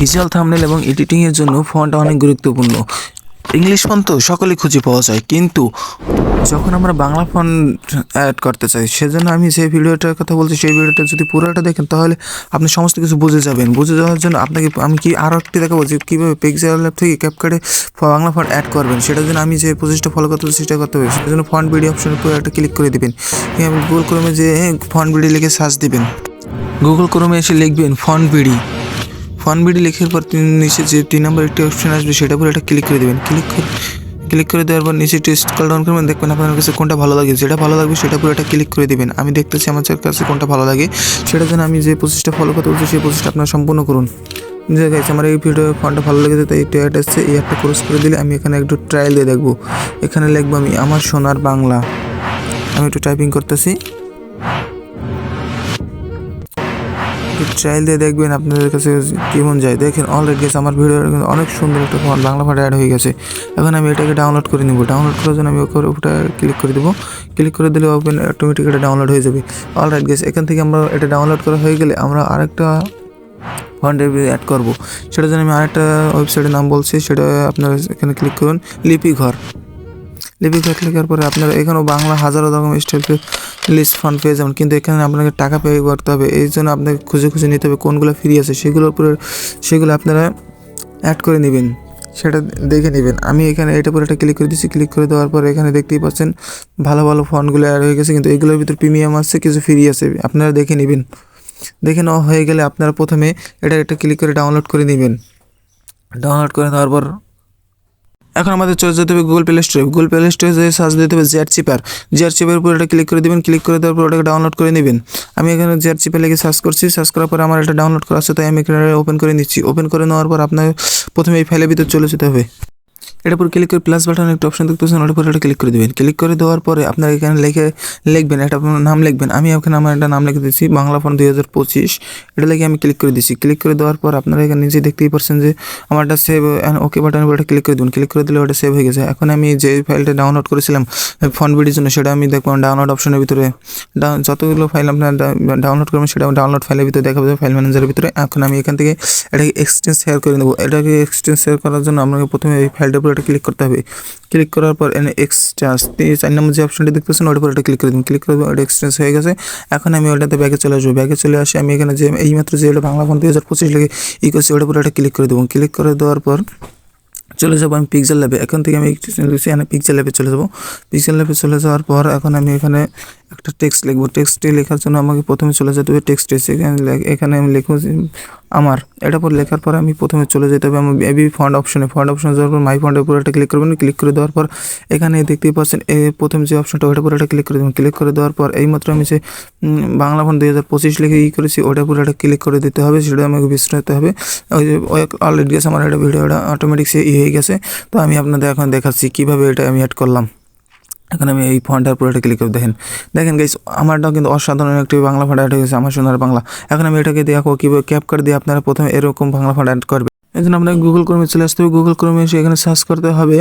Visual thumbnail এবং এডিটিংয়ের জন্য font অনেক গুরুত্বপূর্ণ। ইংলিশ ফন্ট তো সকলেই খুঁজে পাওয়া যায়, কিন্তু যখন আমরা বাংলা ফন্ট অ্যাড করতে চাই, সেজন্য আমি যে ভিডিওটার কথা বলছি সেই ভিডিওটা যদি পুরোটা দেখেন তাহলে আপনি সমস্ত কিছু বুঝে যাবেন। বুঝে যাওয়ার জন্য আপনাকে আমি আরও একটি দেখাবো যে কীভাবে পিক্সেল ল্যাব থেকে ক্যাপকাটে বাংলা ফন্ট অ্যাড করবেন। সেটার জন্য আমি যে প্রসেসটা ফলো করতে চেষ্টা করতে হবে, সেটার জন্য ফন্ট বিডি অপশনের পুরো একটা ক্লিক করে দেবেন। গুগল ক্রোমে যে ফন্ট বিডি লিখে সার্চ দিবেন, গুগল ক্রোমে এসে লিখবেন ফন্ট বিডি লেখার পর নিচে যে 3 নম্বর একটি অপশন আসবে সেটা পরে এটা ক্লিক করে দেবেন। ক্লিক করে দেওয়ার পর নিচে একটু স্ক্রল ডাউন করবেন, দেখবেন আপনার কাছে কোনটা ভালো লাগে। যেটা ভালো লাগবে সেটা পুরো এটা ক্লিক করে দেবেন। আমি দেখতেছি আমার কাছে কোনটা ভালো লাগে, সেটার জন্য আমি যে প্রসেসটা ফলো করতে বলছি সেই প্রসেসটা আপনারা সম্পূর্ণ করুন। যে গাইস, আমার এই ভিডিও ফন্টটা ভালো লেগেছে তাই একটু অ্যাড আসছে, এই অ্যাডটা ক্রস করে দিলে আমি এখানে একটু ট্রায়াল দিয়ে দেখবো। এখানে লিখবো আমি আমার সোনার বাংলা। আমি একটু টাইপিং করতেছি, ট্রায়াল দিয়ে দেখবেন আপনাদের কাছে কেমন যায়। দেখেন অলরেডি গেছে আমার ভিডিও অনেক সুন্দর একটা বাংলা ফন্ট অ্যাড হয়ে গেছে। এখন আমি এটাকে ডাউনলোড করে নিব। ডাউনলোড করার জন্য আমি ওটা ক্লিক করে দেবো। ক্লিক করে দিলে ওপেন অটোমেটিক এটা ডাউনলোড হয়ে যাবে। অলরাইট গেছে, এখান থেকে আমরা এটা ডাউনলোড করা হয়ে গেলে আমরা আরেকটা ফন্ট অ্যাড করব। সেটার জন্য আমি আরেকটা ওয়েবসাইটের নাম বলছি, সেটা আপনারা এখানে ক্লিক করুন, লিপিঘর ক্লিকের পরে আপনারা এখানেও বাংলা হাজারো রকম স্টাইল লিস্ট ফন্ট পেয়ে যাবেন, কিন্তু এখানে আপনাকে টাকা পে করতে হবে। এই জন্য আপনাকে খুঁজে নিতে হবে কোনগুলো ফ্রি আছে, সেগুলো আপনারা অ্যাড করে নেবেন, সেটা দেখে নেবেন। আমি এখানে এটা পরে একটা ক্লিক করে দিচ্ছি। ক্লিক করে দেওয়ার পর এখানে দেখতেই পাচ্ছেন ভালো ভালো ফন্টগুলো অ্যাড হয়ে গেছে, কিন্তু এগুলোর ভিতর প্রিমিয়াম আছে, কিছু ফ্রি আছে, আপনারা দেখে নেবেন। দেখে নেওয়া হয়ে গেলে আপনারা প্রথমে এটা একটা ক্লিক করে ডাউনলোড করে নেবেন। ডাউনলোড করে নেওয়ার পর এখন আমাদের চলে যেতে হবে গুগল প্লে স্টোরে যেয়ে সার্চ দিতে হবে জেড চিপের উপর এটা ক্লিক করে দেবেন। ক্লিক করে দেওয়ার পর ওটাকে ডাউনলোড করে নেবেন। আমি এখানে জেড চিপে লিখে সার্চ করছি। সার্চ করার পর আমার এটা ডাউনলোড করা আছে, তাই আমি এখানে ওপেন করে নিচ্ছি। ওপেন করে নেওয়ার পর আপনার প্রথমে এই ফাইলের ভিতর চলে যেতে হবে। এটার উপর ক্লিক করে প্লাস বাটন একটা অপশন দেখতে পাচ্ছেন, ওটার উপর এটা ক্লিক করে দেবেন। ক্লিক করে দেওয়ার পরে আপনার এখানে লিখবেন একটা নাম লিখবেন। আমি এখানে আমার একটা নাম লিখে দিচ্ছি বাংলা ফন্ট 2025। এটা লিখে আমি ক্লিক করে দিচ্ছি। ক্লিক করে দেওয়ার পর আপনারা এখানে নিজে দেখতেই পাচ্ছেন যে আমারটা সেভ ওকে বাটনের উপর এটা ক্লিক করে দেবেন। ক্লিক করে দিলে ওটা সেভ হয়ে গেছে। এখন আমি যে ফাইলটা ডাউনলোড করেছিলাম ফন্ট বিডির জন্য, সেটা আমি দেখব ডাউনলোড অপশনের ভিতরে। যতগুলো ফাইল আপনারা ডাউনলোড করবেন সেটা ডাউনলোড ফাইলের ভিতরে দেখাবে, ফাইল ম্যানেজারের ভিতরে। এখন আমি এখান থেকে এটাকে এক্সটেন্ড শেয়ার করে নেবো। এটাকে এক্সটেন্ড শেয়ার করার জন্য আপনাকে প্রথমে এই ফাইলটার উপর এটা ক্লিক করতে হবে। ক্লিক করার পর এনে এক্সট্রাস 4 নম্বর যে অপশনটি দেখতেছেন ওটার উপর এটা ক্লিক করে দিন। ক্লিক করে ওটা এক্সটেন্স হয়ে গেছে। এখন আমি ওটাতে ব্যাগে চলে আসবো। ব্যাগে চলে আসি আমি এখানে যে এইমাত্র যে বাংলা ফন্ট 2025 লিখে করছি ওটার উপর এটা ক্লিক করে দেবো। ক্লিক করে দেওয়ার পর চলে যাবো আমি পিক্সেল ল্যাবে। এখান থেকে আমি এখানে পিক্সেল ল্যাবে চলে যাবো। পিক্সেল ল্যাবে চলে যাওয়ার পর এখন আমি এখানে একটা টেক্সট লিখবো। টেক্সটটি লেখার জন্য আমাকে প্রথমে চলে যেতে হবে টেক্সটে। এখানে আমি লিখবো আমার। এটা পর লেখার পর আমি প্রথমে চলে যেতে হবে আমার এবি ফন্ট অপশনে যাওয়ার পর মাই ফন্টের উপর একটা ক্লিক করবেন। ক্লিক করে দেওয়ার পর এখানে দেখতেই পাচ্ছেন প্রথম যে অপশনটা ওটার উপর একটা ক্লিক করে দেবেন। ক্লিক করে দেওয়ার পর এইমাত্র আমি যে বাংলা ফন্ট 2025 লিখে করেছি ওটার উপর একটা ক্লিক করে দিতে হবে, সেটা আমাকে বিস্তারিত হবে। ওই যে অলরেডি গেছে আমার একটা ভিডিওটা অটোমেটিক সে হয়ে গেছে। তো আমি আপনাদের এখন দেখাচ্ছি কীভাবে এটা আমি অ্যাড করলাম। এখন আমি এই ফন্টটার উপর এটা ক্লিক করে দেখেন গাইস, আমারটাও কিন্তু অসাধারণ একটি বাংলা ফন্ট অ্যাড হয়ে গেছে, আমার সোনার বাংলা। এখন আমি এটাকে দেখো কীভাবে ক্যাপকাট দিয়ে আপনারা প্রথমে এরকম বাংলা ফন্ট অ্যাড করবে। এই জন্য আপনাকে গুগল ক্রোমে চলে আসতে হবে। গুগল ক্রোমে এসে এখানে সার্চ করতে হবে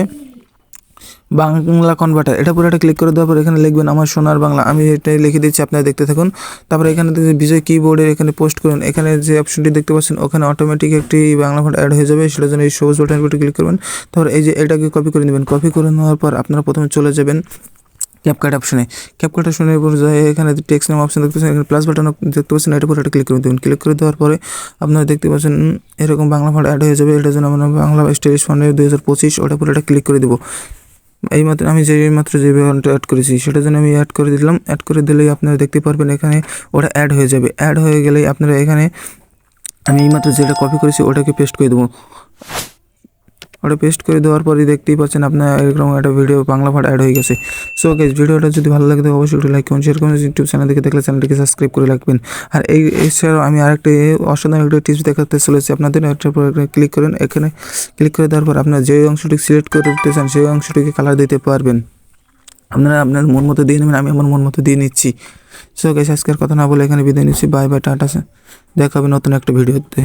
বাংলা কনভার্টার। এটা পুরো একটা ক্লিক করে দেওয়ার পর এখানে লিখবেন আমার সোনার বাংলা। আমি এটাই লিখে দিচ্ছি, আপনারা দেখতে থাকুন। তারপরে এখানে বিজয় কিবোর্ডের এখানে পোস্ট করুন। এখানে যে অপশনটি দেখতে পাচ্ছেন ওখানে অটোমেটিক একটি বাংলা ফন্ট অ্যাড হয়ে যাবে, সেটার জন্য এই সবুজ বাটনের উপর ক্লিক করবেন। তারপর এই যে এটাকে কপি করে নেবেন। কপি করে নেওয়ার পর আপনারা প্রথমে চলে যাবেন ক্যাপকাট অপশনে উপর যায় এখানে টেক্সট নাম অপশন দেখতে পাচ্ছেন, এখানে প্লাস বাটন দেখতে পাচ্ছেন, এটার উপর একটা ক্লিক করে দেবেন। ক্লিক করে দেওয়ার পরে আপনারা দেখতে পাচ্ছেন এরকম বাংলা ফন্ট অ্যাড হয়ে যাবে। এটার জন্য আমরা বাংলা স্টাইলিশ ফন্ট 2025 ওটার উপর একটা ক্লিক করে দেবো। এইমাত্র আমি যে ফন্টটা অ্যাড করেছি সেটার জন্য আমি অ্যাড করে দিলাম। অ্যাড করে দিলেই আপনারা দেখতে পারবেন এখানে ওটা অ্যাড হয়ে যাবে। অ্যাড হয়ে গেলেই আপনারা এখানে আমি এইমাত্র যেটা কপি করেছি ওটাকে পেস্ট করে দেবো। ওটা পেস্ট করে দেওয়ার পরই দেখতেই পাচ্ছেন আপনার এরকম একটা ভিডিও বাংলা ফন্ট অ্যাড হয়ে গেছে। সো গাইস, ভিডিওটা যদি ভালো লাগে তো অবশ্যই একটু লাইক করুন, শেয়ার করুন। ইউটিউব চ্যানেল থেকে দেখলে চ্যানেলটিকে সাবস্ক্রাইব করে রাখবেন। আর এছাড়াও আমি আরেকটা অসাধারণ একটা টিপস দেখাতে চলেছি আপনাদের। এটার পর ক্লিক করেন। এখানে ক্লিক করে দেওয়ার পর আপনার যে অংশটি সিলেক্ট করে দিতে চান সেই অংশটিকে কালার দিতে পারবেন। আপনারা আপনার মন মতো দিয়ে নেবেন, আমি আমার মন মতো দিয়ে নিচ্ছি। সো গাইস, আজকের কথা না বলে এখানে বিদায় নিচ্ছি। Bye bye, tata. দেখা হবে নতুন একটা ভিডিওতে।